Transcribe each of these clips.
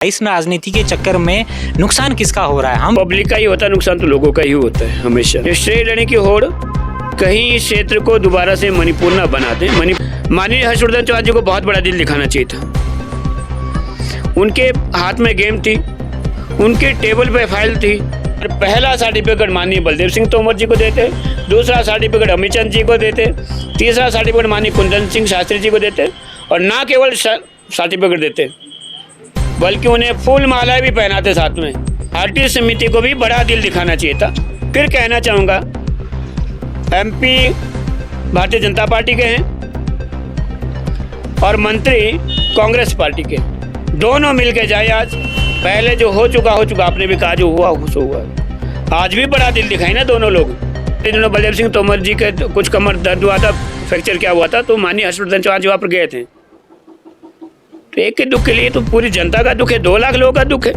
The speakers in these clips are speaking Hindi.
इस राजनीति के चक्कर में नुकसान किसका हो रहा है? हम पब्लिक का ही होता है नुकसान, तो लोगों का ही होता है हमेशा। श्रेय लेने की होड़ कहीं इस क्षेत्र को दोबारा से मणिपुर न बना दे। माननीय हर्षवर्धन चौहान जी को बहुत बड़ा दिल दिखाना चाहिए था। उनके हाथ में गेम थी, उनके टेबल पे फाइल थी। पहला सर्टिफिकेट माननीय बलदेव सिंह तोमर जी को देते, दूसरा सर्टिफिकेट अमित चंद जी को देते, तीसरा सर्टिफिकेट माननीय कुंदन सिंह शास्त्री जी को देते, और ना केवल सर्टिफिकेट देते बल्कि उन्हें फूल मालाएं भी पहनाते साथ में। पार्टी समिति को भी बड़ा दिल दिखाना चाहिए था। फिर कहना चाहूँगा, एमपी भारतीय जनता पार्टी के हैं और मंत्री कांग्रेस पार्टी के, दोनों मिलके जाए। आज पहले जो हो चुका आपने भी कहा, जो हुआ सो हुआ। आज भी बड़ा दिल दिखाई ना दोनों लोग। दिनों बलदेव सिंह तोमर जी के कुछ कमर दर्द हुआ था, फ्रैक्चर क्या हुआ था, तो माननीय हर्षवर्धन चौहान जी वहाँ पर गए थे। तो एक के दुख के लिए तो पूरी जनता का दुख है, 2 लाख लोगों का दुख है।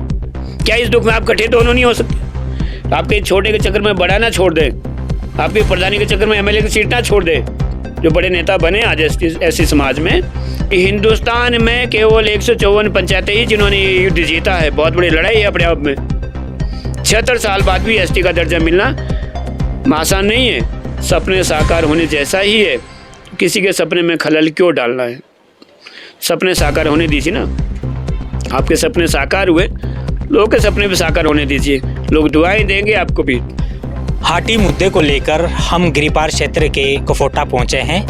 क्या इस दुख में आप इकट्ठे दोनों नहीं हो सकते? आपके छोटे के चक्कर में बड़ा ना छोड़ दें, आपकी प्रधानी के चक्कर में एमएलए की सीट ना छोड़ दे। जो बड़े नेता बने आज ऐसी समाज में, हिंदुस्तान में केवल 154 पंचायतें ही जिन्होंने ये युद्ध जीता है। बहुत बड़ी लड़ाई है अपने आप में। 76 साल बाद भी एसटी का दर्जा मिलना आसान नहीं है। सपने साकार होने जैसा ही है। किसी के सपने में खलल क्यों डालना है? सपने साकार होने दीजिए ना। आपके सपने साकार हुए, लोगों के सपने भी साकार होने दीजिए। लोग दुआएं देंगे आपको भी। हाटी मुद्दे को लेकर हम गिरिपार क्षेत्र के कफोटा पहुंचे हैं,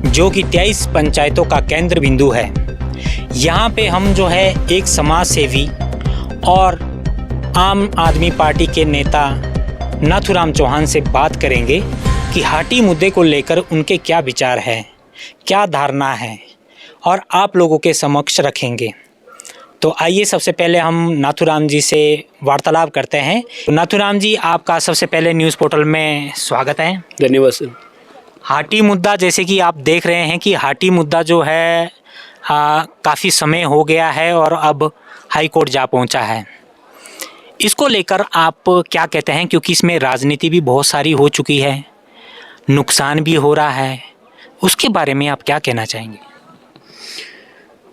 जो कि 23 पंचायतों का केंद्र बिंदु है। यहाँ पे हम जो है एक समाज सेवी और आम आदमी पार्टी के नेता नाथूराम चौहान से बात करेंगे कि हाटी मुद्दे को लेकर उनके क्या विचार है, क्या धारणा है, और आप लोगों के समक्ष रखेंगे। तो आइए सबसे पहले हम नाथूराम जी से वार्तालाप करते हैं। नाथूराम जी, आपका सबसे पहले न्यूज़ पोर्टल में स्वागत है। धन्यवाद सर। हाटी मुद्दा, जैसे कि आप देख रहे हैं कि हाटी मुद्दा जो है काफ़ी समय हो गया है और अब हाई कोर्ट जा पहुंचा है। इसको लेकर आप क्या कहते हैं? क्योंकि इसमें राजनीति भी बहुत सारी हो चुकी है, नुकसान भी हो रहा है, उसके बारे में आप क्या कहना चाहेंगे?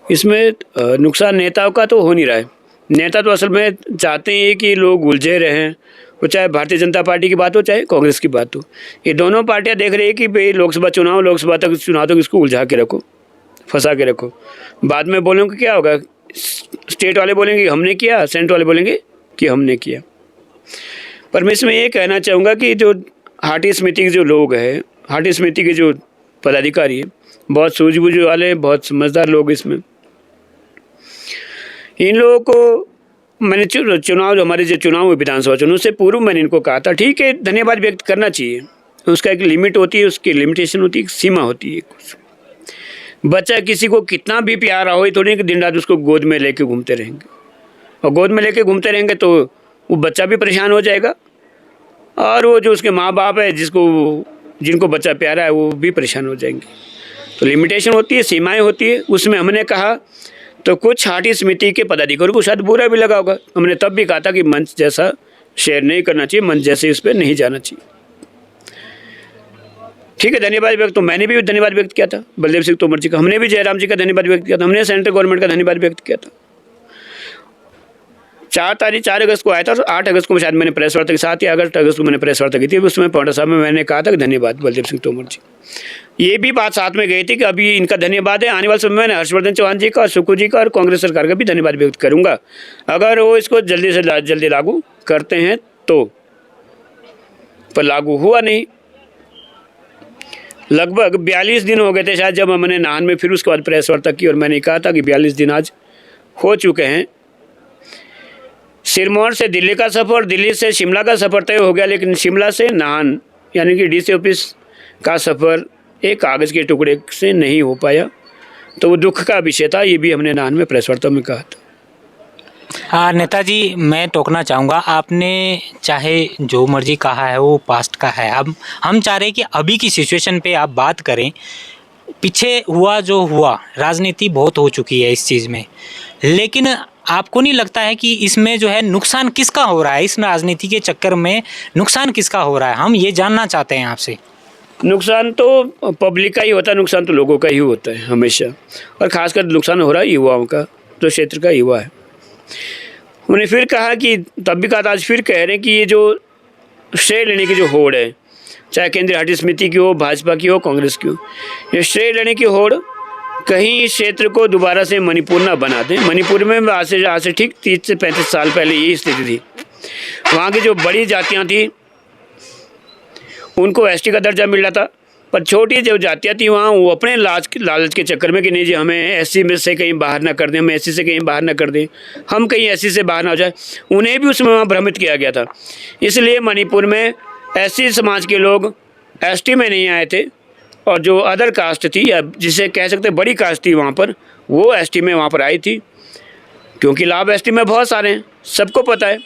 इसमें नुकसान नेताओं का तो हो नहीं रहा है। नेता तो असल में चाहते हैं कि लोग उलझे रहें, वो चाहे भारतीय जनता पार्टी की बात हो चाहे कांग्रेस की बात हो। ये दोनों पार्टियां देख रही है कि भाई लोकसभा तक इसको उलझा के रखो, फंसा के रखो। बाद में बोलेंगे क्या होगा? स्टेट वाले बोलेंगे हमने किया, सेंट्रल वाले बोलेंगे कि हमने किया। पर मैं इसमें ये कहना चाहूँगा कि जो हाटी समिति के जो लोग हैं, हाटी समिति के जो पदाधिकारी हैं, बहुत सूझबूझ वाले, बहुत समझदार लोग इसमें। इन लोगों को मैंने चुनाव, जो हमारे जो चुनाव हुए विधानसभा चुनाव से पूर्व मैंने इनको कहा था, ठीक है धन्यवाद व्यक्त करना चाहिए, उसका एक लिमिट होती है, उसकी लिमिटेशन होती है, एक सीमा होती है। बच्चा किसी को कितना भी प्यारा हो, थोड़ी कि दिन रात उसको गोद में लेके घूमते रहेंगे, और गोद में लेके घूमते रहेंगे तो वो बच्चा भी परेशान हो जाएगा, और वो जो उसके माँ बाप है जिनको बच्चा प्यारा है वो भी परेशान हो जाएंगे। तो लिमिटेशन होती है, सीमाएँ होती है। उसमें हमने कहा तो कुछ हाटी समिति के पदाधिकारियों को शायद बुरा भी लगा होगा। हमने तब भी कहा था कि मंच जैसा शेयर नहीं करना चाहिए, मंच जैसे इस पर नहीं जाना चाहिए। ठीक है, धन्यवाद व्यक्त तो मैंने भी धन्यवाद व्यक्त किया था बलदेव सिंह तोमर जी का, हमने भी जयराम जी का धन्यवाद व्यक्त किया था, हमने सेंट्रल गवर्नमेंट का धन्यवाद व्यक्त किया था। 4 अगस्त को आया था, 8 अगस्त को शायद मैंने प्रेस वार्ता के साथ, या अगस्त को मैंने प्रेस वार्ता की थी, उसमें पौंटा साहब में मैंने कहा था कि धन्यवाद बलदेव सिंह तोमर जी। ये भी बात साथ में गई थी कि अभी इनका धन्यवाद है, आने वाले समय में हर्षवर्धन चौहान जी का, सुक्खू जी का और कांग्रेस सरकार का भी धन्यवाद व्यक्त करूंगा, अगर वो इसको जल्दी से जल्दी लागू करते हैं तो। पर लागू हुआ नहीं। लगभग 42 दिन हो गए थे शायद जब हमने नाहन में फिर उसके बाद प्रेस वार्ता की, और मैंने कहा था कि 42 दिन आज हो चुके हैं। सिरमौर से दिल्ली का सफ़र, दिल्ली से शिमला का सफ़र तय हो गया, लेकिन शिमला से नाहन यानी कि डीसी ऑफिस का सफ़र एक कागज़ के टुकड़े से नहीं हो पाया। तो वो दुख का विषय था। ये भी हमने नाहन में प्रेस वार्ता में कहा था। नेताजी, मैं टोकना चाहूँगा, आपने चाहे जो मर्जी कहा है वो पास्ट का है। अब हम चाह रहे हैं कि अभी की सिचुएशन पे आप बात करें। पीछे हुआ जो हुआ, राजनीति बहुत हो चुकी है इस चीज़ में, लेकिन आपको नहीं लगता है कि इसमें जो है नुकसान किसका हो रहा है? इस राजनीति के चक्कर में नुकसान किसका हो रहा है? हम ये जानना चाहते हैं आपसे। नुकसान तो पब्लिक का ही होता है, नुकसान तो लोगों का ही होता है हमेशा, और ख़ासकर नुकसान हो रहा है युवाओं का, जो क्षेत्र का युवा है। उन्होंने फिर कहा कि तब भी कहा था, आज फिर कह रहे हैं कि ये जो श्रेय लेने की जो होड़ है, चाहे केंद्रीय हटी समिति की हो, भाजपा की हो, कांग्रेस की हो, ये श्रेय लेने की होड़ कहीं इस क्षेत्र को दोबारा से मणिपुर ना बना दें। मणिपुर में आज से ठीक 30 से 35 साल पहले यही स्थिति थी। वहाँ की जो बड़ी जातियाँ थी उनको एसटी का दर्जा मिल रहा था, पर छोटी जो जातियाँ थी वहाँ वो अपने लालच के चक्कर में कि नहीं जी हमें एससी में से कहीं बाहर ना कर दें, हम एससी से कहीं बाहर ना कर दें, हम कहीं एससी से बाहर ना हो जाए, उन्हें भी उसमें वहाँ भ्रमित किया गया था। इसलिए मणिपुर में एससी समाज के लोग एसटी में नहीं आए थे, और जो अदर कास्ट थी या जिसे कह सकते बड़ी कास्ट थी वहाँ पर, वो एसटी में वहाँ पर आई थी, क्योंकि लाभ एसटी में बहुत सारे हैं, सबको पता है।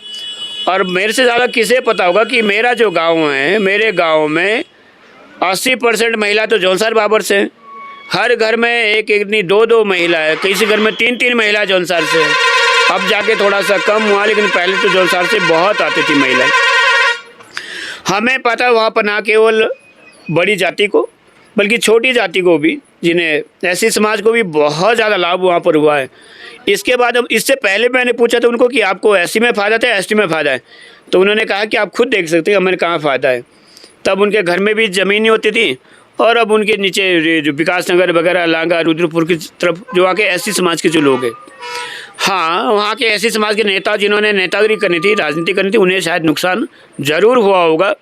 और मेरे से ज़्यादा किसे पता होगा कि मेरा जो गांव है, मेरे गांव में 80% महिला तो जौनसार बाबर से, हर घर में एक नहीं 2 महिला है, किसी घर में 3 महिला जौनसार से है। अब जाके थोड़ा सा कम हुआ, लेकिन पहले तो जौनसार से बहुत आती थी महिला। हमें पता है वहाँ पर ना केवल बड़ी जाति को बल्कि छोटी जाति को भी, जिन्हें एससी समाज को भी बहुत ज़्यादा लाभ वहाँ पर हुआ है। इसके बाद अब इससे पहले मैंने पूछा था उनको कि आपको एससी में फ़ायदा था, एसटी में फ़ायदा है, तो उन्होंने कहा कि आप खुद देख सकते हैं हमें कहाँ फ़ायदा है। तब उनके घर में भी ज़मीन नहीं होती थी, और अब उनके नीचे जो विकास नगर वगैरह, लांगा, रुद्रपुर की तरफ जो वहाँ के एससी समाज के जो लोग हैं, हाँ वहाँ के एससी समाज के नेता जिन्होंने नेतागिरी करनी थी, राजनीति करनी थी, उन्हें शायद नुकसान ज़रूर हुआ होगा।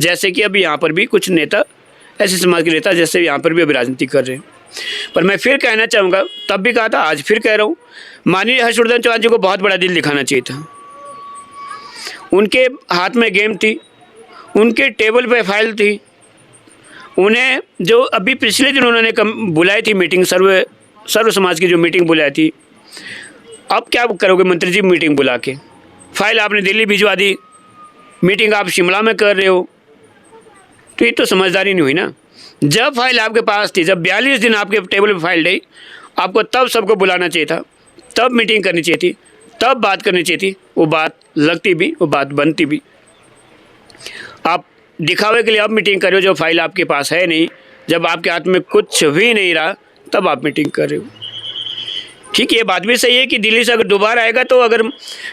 जैसे कि अभी यहाँ पर भी कुछ नेता, ऐसे समाज के नेता जैसे यहाँ पर भी अभी राजनीति कर रहे हैं। पर मैं फिर कहना चाहूँगा, तब भी कहा था, आज फिर कह रहा हूँ, माननीय हर्षवर्धन चौहान जी को बहुत बड़ा दिल दिखाना चाहिए था। उनके हाथ में गेम थी, उनके टेबल पे फाइल थी। उन्हें जो अभी पिछले दिन उन्होंने बुलाई थी मीटिंग, सर्व समाज की जो मीटिंग बुलाई थी, अब क्या करोगे मंत्री जी मीटिंग बुला के? फाइल आपने दिल्ली भिजवा दी, मीटिंग आप शिमला में कर रहे हो, तो ये तो समझदारी नहीं हुई ना। जब फाइल आपके पास थी, जब 42 दिन आपके टेबल पे फाइल रही, आपको तब सबको बुलाना चाहिए था, तब मीटिंग करनी चाहिए थी, तब बात करनी चाहिए थी। वो बात लगती भी, वो बात बनती भी। आप दिखावे के लिए अब मीटिंग कर रहे हो, जो फाइल आपके पास है नहीं, जब आपके हाथ में कुछ भी नहीं रहा तब आप मीटिंग कर रहे हो। ठीक, ये बात भी सही है कि दिल्ली से अगर दोबारा आएगा तो अगर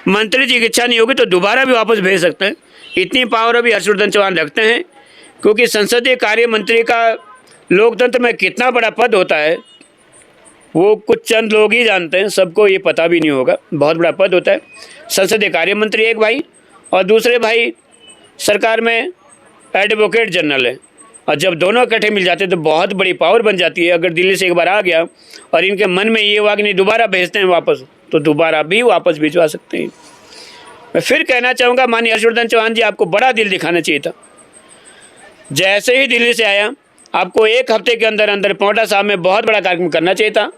मंत्री जी की इच्छा नहीं होगी तो दोबारा भी वापस भेज सकते हैं। इतनी पावर अभी हर्षवर्धन चौहान रखते हैं, क्योंकि संसदीय कार्य मंत्री का लोकतंत्र में कितना बड़ा पद होता है वो कुछ चंद लोग ही जानते हैं, सबको ये पता भी नहीं होगा। बहुत बड़ा पद होता है। संसदीय कार्य मंत्री एक भाई, और दूसरे भाई सरकार में एडवोकेट जनरल है, और जब दोनों इकट्ठे मिल जाते हैं तो बहुत बड़ी पावर बन जाती है। अगर दिल्ली से एक बार आ गया और इनके मन में ये हुआ कि नहीं दोबारा भेजते हैं वापस, तो दोबारा भी वापस भिजवा सकते हैं। मैं फिर कहना चाहूँगा, माननीय हर्षवर्धन चौहान जी, आपको बड़ा दिल दिखाना चाहिए था। जैसे ही दिल्ली से आया, आपको 1 हफ्ते के अंदर अंदर पांवटा साहब में बहुत बड़ा कार्यक्रम करना चाहिए था।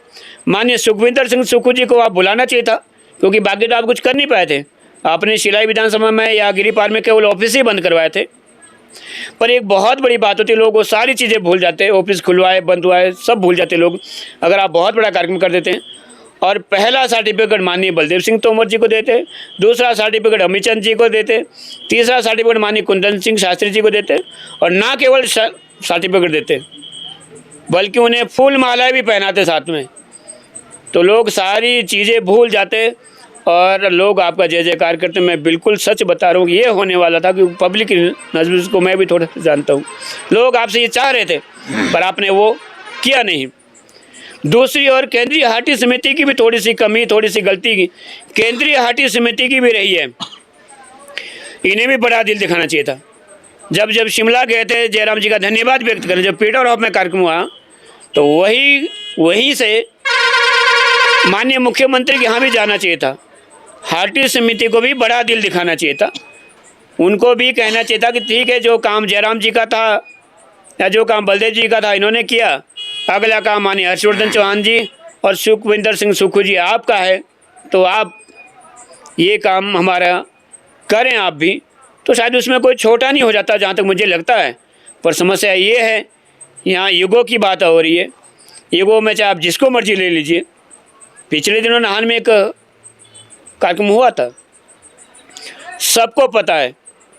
माननीय सुखविंदर सिंह सुक्खू जी को आप बुलाना चाहिए था, क्योंकि बाकी तो आप कुछ कर नहीं पाए थे। आपने शिलाई विधानसभा में या गिरिपाल में केवल ऑफिस ही बंद करवाए थे। पर एक बहुत बड़ी बात होती है, लोग वो सारी चीज़ें भूल जाते हैं, ऑफिस खुलवाए बंद हुआ है सब भूल जाते लोग। अगर आप बहुत बड़ा कार्यक्रम कर देते हैं, और पहला सर्टिफिकेट माननीय बलदेव सिंह तोमर जी को देते, दूसरा सर्टिफिकेट अमित चंद जी को देते, तीसरा सर्टिफिकेट माननीय कुंदन सिंह शास्त्री जी को देते, और ना केवल सर्टिफिकेट देते बल्कि उन्हें फूल मालाएं भी पहनाते साथ में, तो लोग सारी चीज़ें भूल जाते और लोग आपका जय जयकार करते। मैं बिल्कुल सच बता रहा हूँ कि ये होने वाला था, क्योंकि पब्लिक की नज़र को मैं भी थोड़ा जानता हूँ। लोग आपसे ये चाह रहे थे, पर आपने वो किया नहीं। दूसरी ओर केंद्रीय हटी समिति की भी थोड़ी सी कमी, थोड़ी सी गलती की केंद्रीय हटी समिति की भी रही है। इन्हें भी बड़ा दिल दिखाना चाहिए था। जब शिमला गए थे जयराम जी का धन्यवाद व्यक्त करें, जब पीटर हॉफ में कार्यक्रम हुआ, तो वहीं से माननीय मुख्यमंत्री के यहाँ भी जाना चाहिए था। हटी समिति को भी बड़ा दिल दिखाना चाहिए था। उनको भी कहना चाहिए था कि ठीक है, जो काम जयराम जी का था या जो काम बलदेव जी का था इन्होंने किया, अगला काम माननीय हर्षवर्धन चौहान जी और सुखविंदर सिंह सुक्खू जी आपका है, तो आप ये काम हमारा करें आप भी, तो शायद उसमें कोई छोटा नहीं हो जाता, जहाँ तक मुझे लगता है। पर समस्या ये है, यहाँ युगों की बात हो रही है। युगों में चाहे आप जिसको मर्जी ले लीजिए। पिछले दिनों नाहन में एक कार्यक्रम हुआ था, सबको पता है,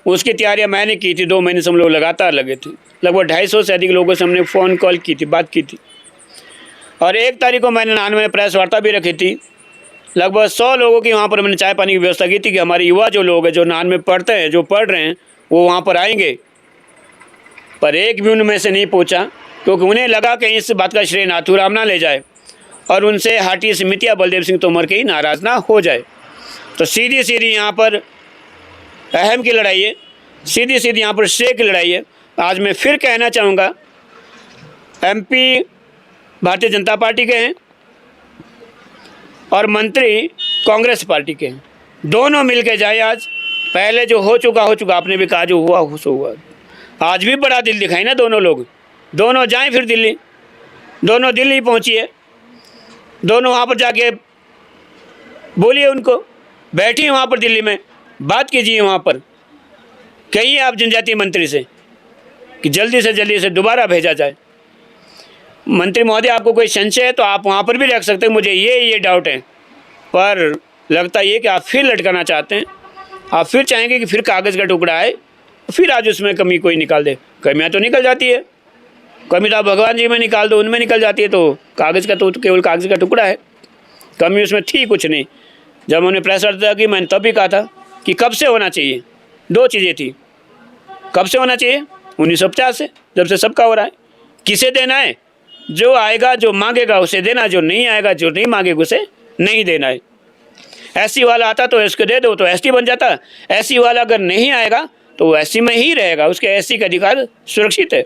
उसकी तैयारियां मैंने की थी। 2 महीने से हम लोग लगातार लगे थे। लगभग 250 से अधिक लोगों से हमने फ़ोन कॉल की थी, बात की थी। और 1 तारीख को मैंने नाहन में प्रेस वार्ता भी रखी थी, लगभग 100 लोगों की वहाँ पर मैंने चाय पानी की व्यवस्था की थी कि हमारे युवा जो लोग हैं, जो नान में पढ़ते हैं, जो पढ़ रहे हैं, वो वहाँ पर आएंगे। पर एक भी उनमें से नहीं पहुँचा, क्योंकि उन्हें लगा कि इस बात का श्रेय नाथूराम ना ले जाए और उनसे हाटी समिति या बलदेव सिंह तोमर के ही नाराज़ ना हो जाए। तो सीधी सीधी यहाँ पर अहम की लड़ाई है, सीधी सीधी यहाँ पर श्रेय की लड़ाई है। आज मैं फिर कहना चाहूँगा, एमपी भारतीय जनता पार्टी के हैं और मंत्री कांग्रेस पार्टी के हैं, दोनों मिल के जाए। आज पहले जो हो चुका आपने भी कहा, जो हुआ सो हुआ। आज भी बड़ा दिल दिखाई ना दोनों लोग, दोनों जाएं फिर दिल्ली, दोनों दिल्ली पहुँचिए, दोनों वहाँ पर जाके बोलिए, उनको बैठिए वहाँ पर दिल्ली में, बात कीजिए वहाँ पर, कहिए आप जनजातीय मंत्री से कि जल्दी से दोबारा भेजा जाए। मंत्री महोदय, आपको कोई संशय है तो आप वहाँ पर भी रख सकते हैं, मुझे ये डाउट है, पर लगता ये कि आप फिर लटकाना चाहते हैं, आप फिर चाहेंगे कि फिर कागज़ का टुकड़ा आए, फिर आज उसमें कमी कोई निकाल दे। कमियाँ तो निकल जाती है, कमी तो आप भगवान जी में निकाल दो, उनमें निकल जाती है, तो कागज़ का तो केवल कागज़ का टुकड़ा है, कमी उसमें थी कुछ नहीं। जब उन्होंने प्रेस वार्ता की, मैंने तब भी कहा था कि कब से होना चाहिए, 2 चीज़ें थी। कब से होना चाहिए? 1950 से, जब से सबका हो रहा है। किसे देना है? जो आएगा, जो मांगेगा उसे देना, जो नहीं आएगा, जो नहीं मांगेगा उसे नहीं देना है। एससी वाला आता तो इसको दे दो, तो एसटी बन जाता। एससी वाला अगर नहीं आएगा तो वो एससी में ही रहेगा, उसके एससी का अधिकार सुरक्षित है।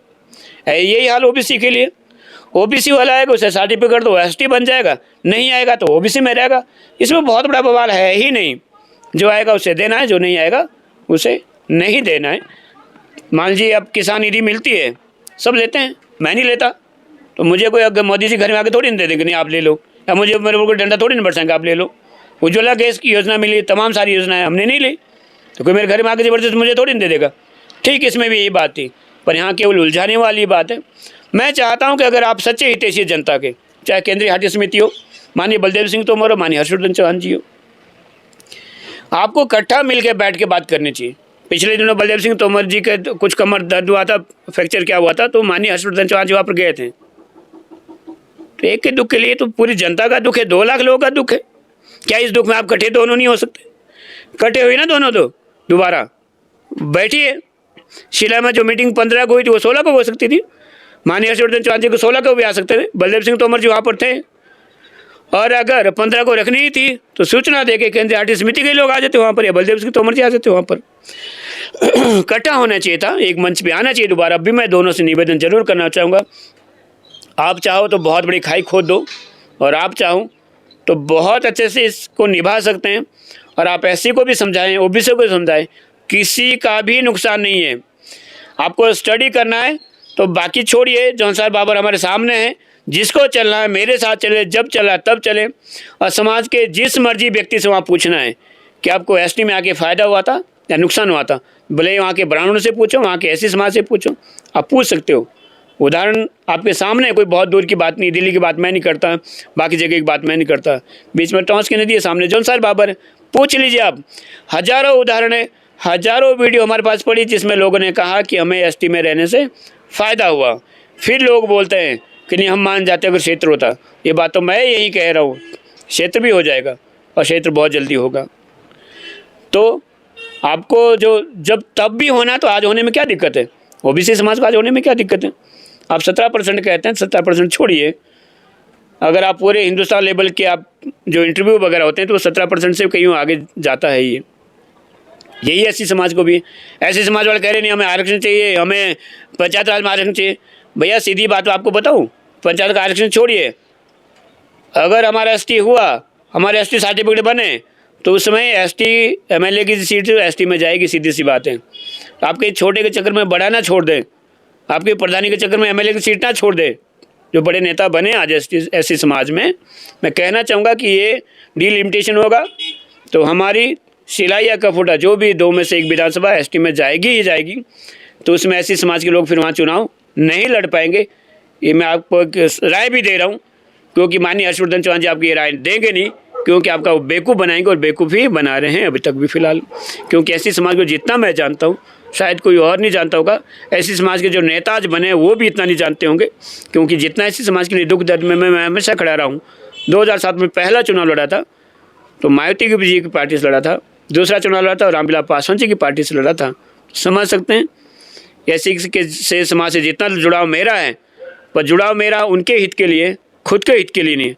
यही हाल ओबीसी के लिए, ओबीसी वाला आएगा उसे सर्टिफिकेट दो, एसटी बन जाएगा, नहीं आएगा तो ओबीसी में रहेगा। इसमें बहुत बड़ा बवाल है ही नहीं, जो आएगा उसे देना है, जो नहीं आएगा उसे नहीं देना है। मान लीजिए अब किसान निधि मिलती है, सब लेते हैं, मैं नहीं लेता, तो मुझे कोई अगर मोदी जी घर में आके थोड़ी नहीं दे देंगे, नहीं आप ले लो, या मुझे मेरे को डंडा थोड़ी नहीं बरसाएंगे, आप ले लो। उज्ज्वला गैस की योजना मिली, तमाम सारी योजनाएं हमने नहीं ली, तो कोई मेरे घर में आके जबरदस्त मुझे थोड़ी नहीं दे देगा। ठीक, इसमें भी यही बात थी, पर यहाँ केवल उलझाने वाली बात है। मैं चाहता हूँ कि अगर आप सच्चे हितैषी जनता के, चाहे केंद्रीय हाटी समिति हो, माननीय बलदेव सिंह तोमर हो, माननीय हर्षवर्धन चौहान जी हो, आपको इकट्ठा मिल के बैठ के बात करनी चाहिए। पिछले दिनों बलदेव सिंह तोमर जी के कुछ कमर दर्द हुआ था, फ्रैक्चर क्या हुआ था, तो माननीय हर्षवर्धन चौहान जी वहाँ पर गए थे। तो एक के दुख के लिए तो पूरी जनता का दुख है, 2 लाख लोगों का दुख है। क्या इस दुख में आप कटे दोनों नहीं हो सकते? कटे हुए ना दोनों, तो दोबारा बैठिए। शिला में जो मीटिंग 15 को हुई थी वो 16 को हो सकती थी, माननीय हर्षवर्धन चौहान जी को 16 को भी आ सकते थे, बलदेव सिंह तोमर जी वहाँ पर थे। और अगर 15 को रखनी ही थी तो सूचना दे के केंद्रीय हाटी समिति के लोग आ जाते वहाँ पर, या बलदेव सिंह तोमर जी आ जाते वहाँ पर। इकट्ठा होना चाहिए था, एक मंच पे आना चाहिए दोबारा। अभी मैं दोनों से निवेदन जरूर करना चाहूँगा, आप चाहो तो बहुत बड़ी खाई खोद दो, और आप चाहो तो बहुत अच्छे से इसको निभा सकते हैं। और आप एससी को भी समझाएं, ओबीसी को भी समझाएं, किसी का भी नुकसान नहीं है। आपको स्टडी करना है तो बाकी छोड़िए, जौन साहब बाबर हमारे सामने हैं, जिसको चलना है मेरे साथ चले, जब चला तब चले। और समाज के जिस मर्जी व्यक्ति से वहाँ पूछना है कि आपको एसटी में आके फ़ायदा हुआ था या नुकसान हुआ था, भले वहाँ के ब्राह्मणों से पूछो, वहाँ के एससी समाज से पूछो, आप पूछ सकते हो। उदाहरण आपके सामने, कोई बहुत दूर की बात नहीं, दिल्ली की बात मैं नहीं करता, बाकी जगह की बात मैं नहीं करता, बीच में टॉस की नदी है, सामने जौन साहब बाबर, पूछ लीजिए आप। हज़ारों उदाहरण है, हज़ारों वीडियो हमारे पास पड़ी जिसमें लोगों ने कहा कि हमें एसटी में रहने से फ़ायदा हुआ। फिर लोग बोलते हैं कि नहीं, हम मान जाते अगर क्षेत्र होता। ये बात तो मैं यही कह रहा हूँ, क्षेत्र भी हो जाएगा और क्षेत्र बहुत जल्दी होगा। तो आपको जो जब तब भी होना, तो आज होने में क्या दिक्कत है? ओबीसी समाज को आज होने में क्या दिक्कत है? आप 17% कहते हैं, 17% छोड़िए, अगर आप पूरे हिंदुस्तान लेवल के आप जो इंटरव्यू वगैरह होते हैं तो 17% से कहीं आगे जाता है। ये यही एससी समाज को भी, ऐसे समाज वाले कह रहे नहीं हमें आरक्षण चाहिए, हमें पंचायत राज में आरक्षण चाहिए। भैया सीधी बात आपको बताऊं, पंचायत का आरक्षण छोड़िए, अगर हमारा एसटी हुआ, हमारे एसटी सर्टिफिकेट बने, तो उस समय एसटी एमएलए की सीट एसटी में जाएगी, सीधी सी बात है। आपके छोटे के चक्कर में बड़ा ना छोड़ दें, आपके प्रधानी के चक्कर में एमएलए की सीट ना छोड़ दे। जो बड़े नेता बने आज एससी समाज में, मैं कहना चाहूँगा कि ये डिलिमिटेशन होगा तो हमारी शिलाई या कफूटा जो भी 2 में से 1 विधानसभा एसटी में जाएगी ही जाएगी, तो उसमें एससी समाज के लोग फिर वहाँ चुनाव नहीं लड़ पाएंगे। ये मैं आपको राय भी दे रहा हूँ, क्योंकि माननीय हर्षवर्धन चौहान जी आपकी ये राय देंगे नहीं, क्योंकि आपका वो बेवकूफ़ बनाएंगे, और बेवकूफ़ ही बना रहे हैं अभी तक भी फ़िलहाल। क्योंकि एससी समाज को जितना मैं जानता हूँ, शायद कोई और नहीं जानता होगा। एससी समाज के जो नेता आज बने वो भी इतना नहीं जानते होंगे, क्योंकि जितना एससी समाज के लिए दुख दर्द में मैं हमेशा खड़ा रहा हूँ। 2007 में पहला चुनाव लड़ा था, तो मायावती जी की पार्टी से लड़ा था, दूसरा चुनाव लड़ा था और रामविलास पासवान जी की पार्टी से लड़ा था। समझ सकते हैं ऐसे के से समाज से जितना जुड़ाव मेरा है, पर जुड़ाव मेरा उनके हित के लिए, खुद के हित के लिए नहीं।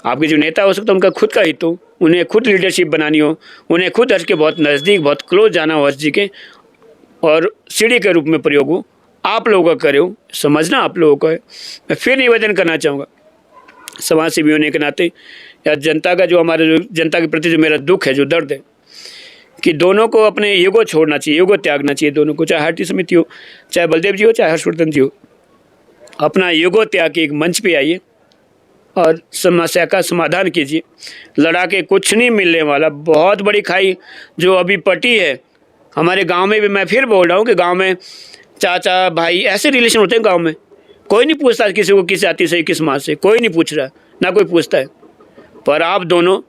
आपके जो नेता हो सकता है उनका खुद का हित हो, उन्हें खुद लीडरशिप बनानी हो, उन्हें खुद हर्ष के बहुत नज़दीक, बहुत क्लोज जाना हो हर्ष जी के, और सीढ़ी के रूप में प्रयोग हो, आप लोगों का करे हो, समझना आप लोगों का है। मैं फिर निवेदन करना चाहूँगा समाज सेवी होने के नाते या जनता का जो हमारे जो जनता के प्रति जो मेरा दुख है, जो दर्द है, कि दोनों को अपने ईगो छोड़ना चाहिए, ईगो त्यागना चाहिए दोनों को, चाहे हाटी समिति हो, चाहे बलदेव जी हो, चाहे हर्षवर्धन जी हो। अपना ईगो त्याग के एक मंच पे आइए और समस्या का समाधान कीजिए। लड़ा के कुछ नहीं मिलने वाला। बहुत बड़ी खाई जो अभी पटी है हमारे गांव में भी, मैं फिर बोल रहा हूँ कि गांव में चाचा भाई ऐसे रिलेशन होते हैं गांव में, कोई नहीं पूछता किसी को किस जाति से किस माँ से, कोई नहीं पूछ रहा, ना कोई पूछता है। पर आप दोनों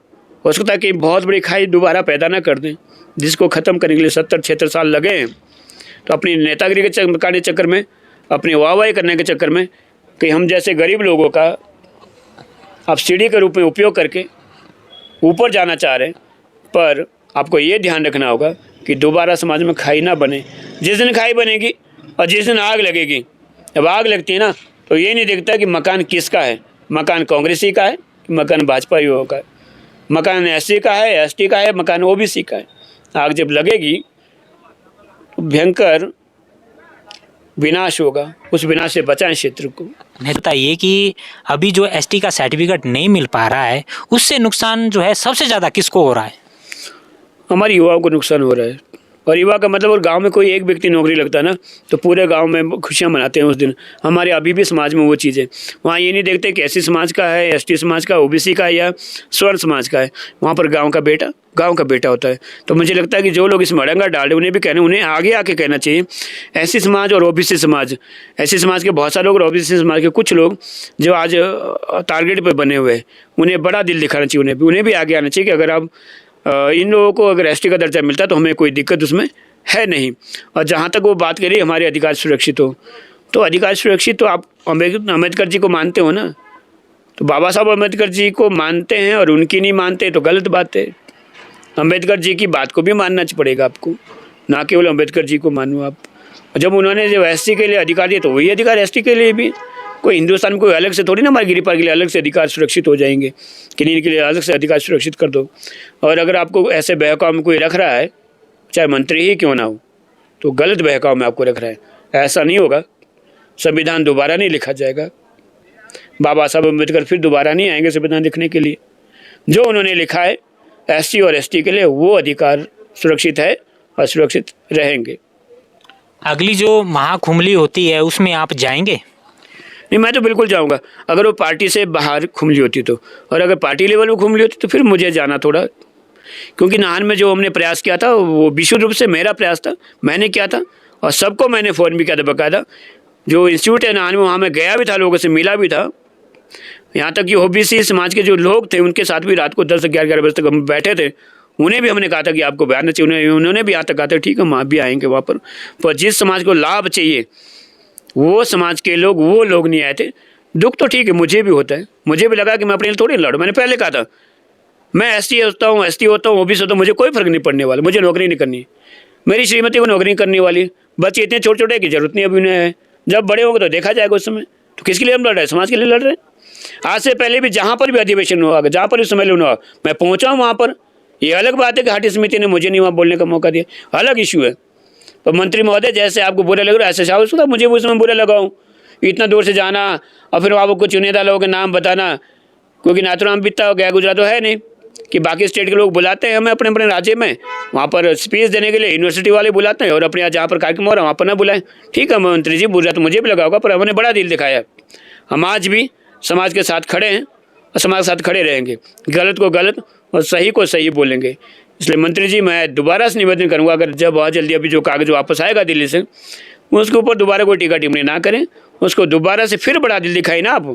हो सकता है कि बहुत बड़ी खाई दोबारा पैदा ना कर दें, जिसको ख़त्म करने के लिए 70-76 साल लगे हैं। तो अपनी नेतागिरी के चक्कर में, अपनी वाहवाही करने के चक्कर में, कि हम जैसे गरीब लोगों का आप सीढ़ी के रूप में उपयोग करके ऊपर जाना चाह रहे हैं। पर आपको ये ध्यान रखना होगा कि दोबारा समाज में खाई ना बने। जिस दिन खाई बनेगी और जिस दिन आग लगेगी, जब आग लगती है ना, तो ये नहीं दिखता कि मकान किसका है, मकान कांग्रेसी का है, मकान भाजपा युवाओं का है, मकान एससी का है, एसटी का है, मकान ओबीसी का है। आग जब लगेगी तो भयंकर विनाश होगा। उस विनाश से बचाएं क्षेत्र को। बताइए कि अभी जो एसटी का सर्टिफिकेट नहीं मिल पा रहा है, उससे नुकसान जो है सबसे ज़्यादा किसको हो रहा है? हमारे युवाओं को नुकसान हो रहा है। और युवा का मतलब, और गांव में कोई एक व्यक्ति नौकरी लगता है ना, तो पूरे गांव में खुशियां मनाते हैं उस दिन। हमारे अभी भी समाज में वो चीज़ है। वहाँ ये नहीं देखते कि एससी समाज का है, एसटी समाज का, ओबीसी का या स्वर्ण समाज का है। वहाँ पर गाँव का बेटा होता है। तो मुझे लगता है कि जो लोग इसमें अड़ंगा डाल रहे, उन्हें भी कहना, उन्हें आगे आके कहना चाहिए। एससी समाज और ओबीसी समाज, एससी समाज के बहुत सारे लोग और ओबीसी समाज के कुछ लोग जो आज टारगेट पर बने हुए हैं, उन्हें बड़ा दिल दिखाना चाहिए। उन्हें भी आगे आना चाहिए कि अगर आप इन लोगों को अगर एसटी का दर्जा मिलता तो हमें कोई दिक्कत उसमें है नहीं। और जहाँ तक वो बात करिए हमारे अधिकार सुरक्षित हो, तो अधिकार सुरक्षित तो आप अम्बेडकर जी को मानते हो ना, तो बाबा साहब अम्बेडकर जी को मानते हैं और उनकी नहीं मानते तो गलत बात है। अम्बेडकर जी की बात को भी मानना पड़ेगा आपको, ना केवल अम्बेडकर जी को मानो आप। जब उन्होंने जब एससी के लिए अधिकार दिया तो वही अधिकार एसटी के लिए भी। कोई हिंदुस्तान में कोई अलग से थोड़ी ना हमारे गिरिपार के लिए अलग से अधिकार सुरक्षित हो जाएंगे कि नहीं, इनके लिए अलग से अधिकार सुरक्षित कर दो। और अगर आपको ऐसे बहकाव में कोई रख रहा है, चाहे मंत्री ही क्यों ना हो, तो गलत बहकाव में आपको रख रहा है। ऐसा नहीं होगा। संविधान दोबारा नहीं लिखा जाएगा। बाबा साहब अम्बेडकर फिर दोबारा नहीं आएंगे संविधान लिखने के लिए। जो उन्होंने लिखा है एससी और एसटी के लिए, वो अधिकार सुरक्षित है और सुरक्षित रहेंगे। अगली जो महाकुंभली होती है उसमें आप जाएंगे? नहीं, मैं तो बिल्कुल जाऊंगा। अगर वो पार्टी से बाहर खुमली होती तो, और अगर पार्टी लेवल में खुमली होती तो फिर मुझे जाना थोड़ा, क्योंकि नाहन में जो हमने प्रयास किया था वो विशुद्ध रूप से मेरा प्रयास था, मैंने किया था और सबको मैंने फ़ोन भी किया था बकायदा। जो इंस्टीट्यूट है नाहन में, वहाँ मैं गया भी था, लोगों से मिला भी था। यहाँ तक कि ओबीसी समाज के जो लोग थे उनके साथ भी रात को 10 से 11 बजे तक हम बैठे थे। उन्हें भी हमने कहा था कि आपको बयान चाहिए, उन्होंने भी यहाँ तक कहा था ठीक है हम आप भी आएंगे वहाँ पर जिस समाज को लाभ चाहिए वो समाज के लोग, वो लोग नहीं आए थे। दुख तो ठीक है, मुझे भी होता है। मुझे भी लगा कि मैं अपने लिए थोड़ी लड़ूँ। मैंने पहले कहा था मैं एसटी होता हूँ, एसटी होता हूँ, ओबीसी होता हूँ, मुझे कोई फ़र्क नहीं पड़ने वाला, मुझे नौकरी नहीं करनी। मेरी श्रीमती को नौकरी करने वाली, बच्चे इतने छोटे छोटे की ज़रूरत नहीं अभी उन्हें है। जब बड़े होंगे तो देखा जाएगा उस समय। तो किसके लिए हम लड़ रहे हैं? समाज के लिए लड़ रहे हैं। आज से पहले भी जहाँ पर भी अधिवेशन हुआ, जहाँ पर भी सम्मेलन हुआ, मैं पहुँचा हूँ वहाँ पर। ये अलग बात है कि हाटी समिति ने मुझे नहीं वहाँ बोलने का मौका दिया, अलग इशू है। तो मंत्री महोदय जैसे आपको बुरा लग रहा है ऐसे शायद उसका मुझे भी उसमें बुरा लगाऊँ, इतना दूर से जाना और फिर वहाँ को चुनिंदा लोगों के नाम बताना, क्योंकि ना तो नाम बीतता हो गया गुजरा तो है नहीं कि बाकी स्टेट के लोग बुलाते हैं हमें अपने अपने राज्य में, वहाँ पर स्पीच देने के लिए यूनिवर्सिटी वाले बुलाते हैं और अपने यहाँ जहाँ पर कार्यक्रम हो रहा है वहाँ पर ना बुलाएं। ठीक है मंत्री जी, बुरा तो मुझे भी लगा होगा, पर हमने बड़ा दिल दिखाया। हम आज भी समाज के साथ खड़े हैं और समाज के साथ खड़े रहेंगे। गलत को गलत और सही को सही बोलेंगे। इसलिए मंत्री जी मैं दोबारा से निवेदन करूँगा, अगर जब बहुत जल्दी अभी जो कागज़ वापस आएगा दिल्ली से, उसके ऊपर दोबारा कोई टीका टिप्पणी ना करें। उसको दोबारा से फिर बड़ा दिल दिखाई ना। आप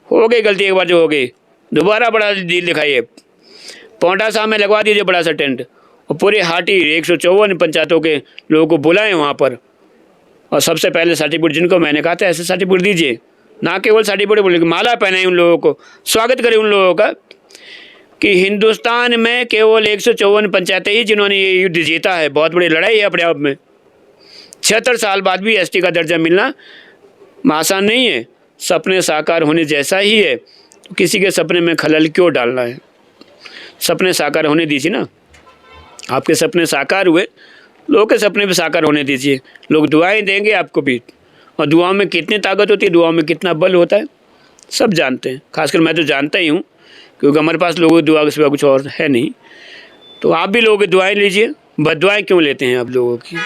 हो गई गलती एक बार जो हो गई, दोबारा बड़ा दिल दिखाइए। पौंटा साहब में लगवा दीजिए बड़ा सा टेंट और पूरे हाटी 154 पंचायतों के लोगों को बुलाएं वहाँ पर। और सबसे पहले सर्टिफिकेट जिनको मैंने कहा था ऐसे सर्टिफिकेट दीजिए, ना केवल सर्टिफिकेट बोले, माला पहनाएं उन लोगों को, स्वागत करें उन लोगों का। कि हिंदुस्तान में केवल 154 पंचायतें ही जिन्होंने ये युद्ध जीता है। बहुत बड़ी लड़ाई है अपने आप में। 76 साल बाद भी एसटी का दर्जा मिलना आसान नहीं है। सपने साकार होने जैसा ही है, तो किसी के सपने में खलल क्यों डालना है। सपने साकार होने दीजिए ना। आपके सपने साकार हुए, लोगों के सपने भी साकार होने दीजिए। लोग दुआएं देंगे आपको भी, और दुआओं में कितनी ताकत होती है, दुआओं में कितना बल होता है, सब जानते हैं। खासकर मैं तो जानता ही हूँ, क्योंकि हमारे पास लोगों की दुआ के सिवा कुछ और है नहीं। तो आप भी लोगों की दुआएं लीजिए। बद्दुआएं क्यों लेते हैं आप लोगों की।